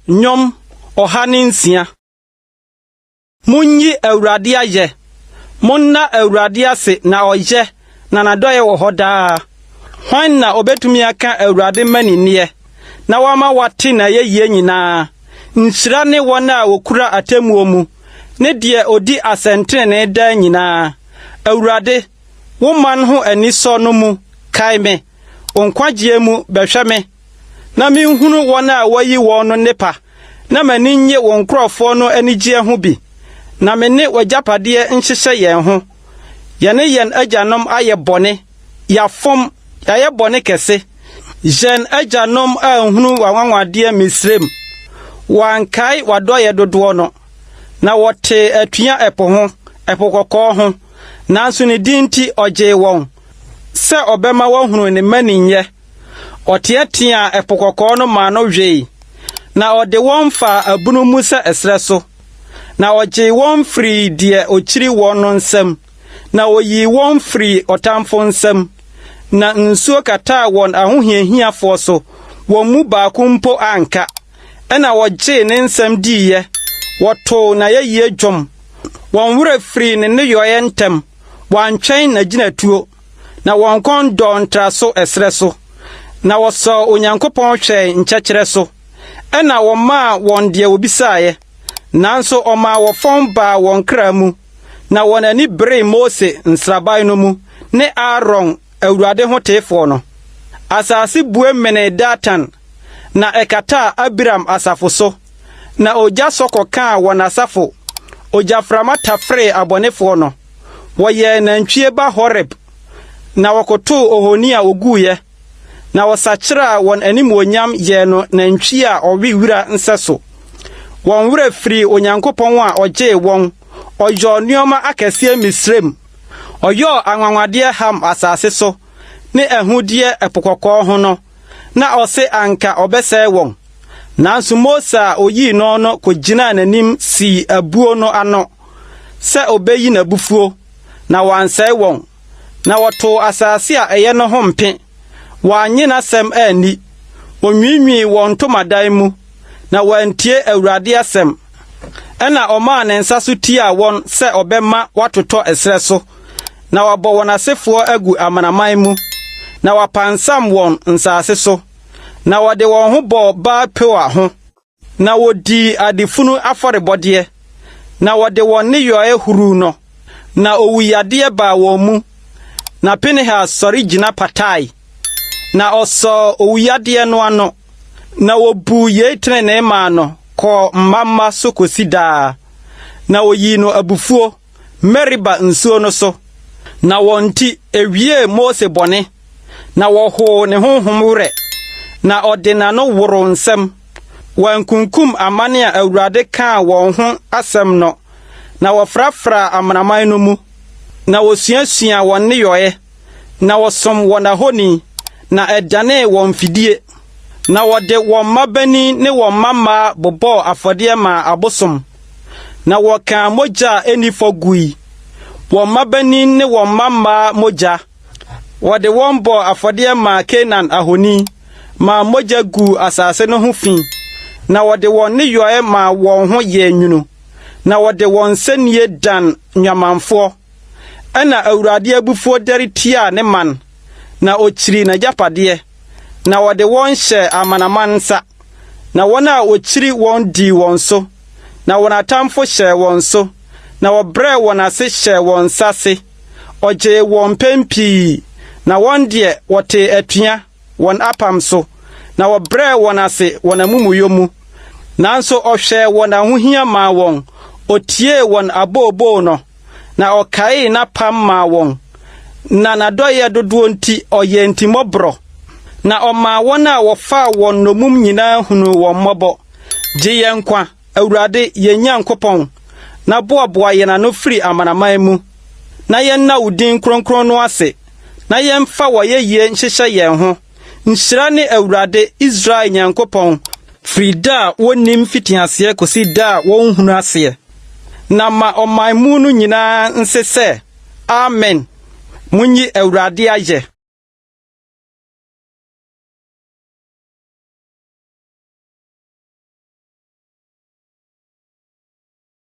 Nyom Ohaninsia Munyi Eurade aye Monna Eurade ase na oye na nadoye wo hoda Hwan na obetumi aka Eurade mani niye na wama wate na ye nyina nhyira ne wona wokura atemuo mu ne de odi asente ne da nyina Eurade wo man ho aniso no mu kai me onkwagye mu behwe me na minhunu wona wayi wono nepa na mani nye won krofo no anigye ho bi na me ne wajapade nhyehye yen ho yen ajanom aye bone yafom aye bone kese jen ajanom ahunu wanwanwade misrem wankai wadoye dodo no na wote atua epo ho epokoko ho nanso ne dinti oje won se obema wohunu ne mani nye oteatia epokoko no ma no hwei na ode won fa abunu musa esreso na oje won free de ochiri won no nsam na oyi won free otamfo nsam na nsuo kata won ahohiahiafo so won mu baako mpo anka ena woje ne nsam diye woto na yeye dwom won wura free ne yoye ntem wantwen na ginatuo na won kon don traso esreso na woso onyankopon hwe nkyekere so ena wo ma won de obisaaye nanso oma wo fon ba won kramu na won ani bre Mose nsraban no mu ne Aaron Awurade hotefo no asase bue mene Datan na ekata Abiram asafo so na oja sokoka won asafo oja frama tafre abonefo no woye nantwie ba Horeb na wakoto ohoni a oguye na wasachira won animonyam ye no nantwie a owi wura nseso won wura firi onyankopon a oje won ojo nioma akese misrem oyo anwanwade ham asase so ne ehudie epokoko ho no na ose anka obese won nanso Mose oyi no no kogina nanim si abuo no ano se obeyi na bufuo na wansai won na woto asase a eye no ho mpe wanye na sem ani onwinwi won tomadan mu na wantie Awurade asem ena oma ne nsaso tia won se obema watoto esre so na wabo won asefo agu amanaman mu na wapansam won nsase so na wode won ho bo ba pewa ho na wodi adifunu aforebode na wode won ne yoe huru no na owuyade ba won mu na Pinehas sori gina patai na oso owuyade no ano na wobu yetre ne ma no ko mmamma sokosida na oyi no abufuo Meriba nsuo no so na wonti ewie Mose bone na woho ne honhom wure na odena no woro nsem wankunkum amane a Awurade ka won ho asem no na wofrafra amanaman no mu na wosuasua won ne yoye na wosom won ahoni na edane won fidie na wode won mabani ne won mama bobo afode ma abosom na woka moja enifogui won mabani ne won mama moja wode won bo afode ma Kenan ahoni ma moja gu asase no ho fi na wode won ne yoe ma won ho ye nwunu na wode won senie dan nyamanfo ana Awurade abufuo dare tia ne man na ochiri na japade na wode won hye amanamansa na wona ochiri won di won so na wona tamfo hye won so na wobre won ase hye won sase oje won pempi na won de wote atua won apam so na wobre won ase won amumuyomu nanso ohwe won ahohia ma won otie won abobo no na okai na pam ma won na nadoye dodo nti oye ntimobro na oma wona wofa won nomum nyina hunu won mobo gye yenkwa Awurade yenyankopon na boaboa ye na no firi amanaman mu na yen na udin kronkron no ase na yen fa woye ye nhyehye yen ho nhyira ne Awurade Israel nyankopon frida wonim fitiase kosi da won hunu ase na ma oman mu no nyina nsese amen munyi Awurade aye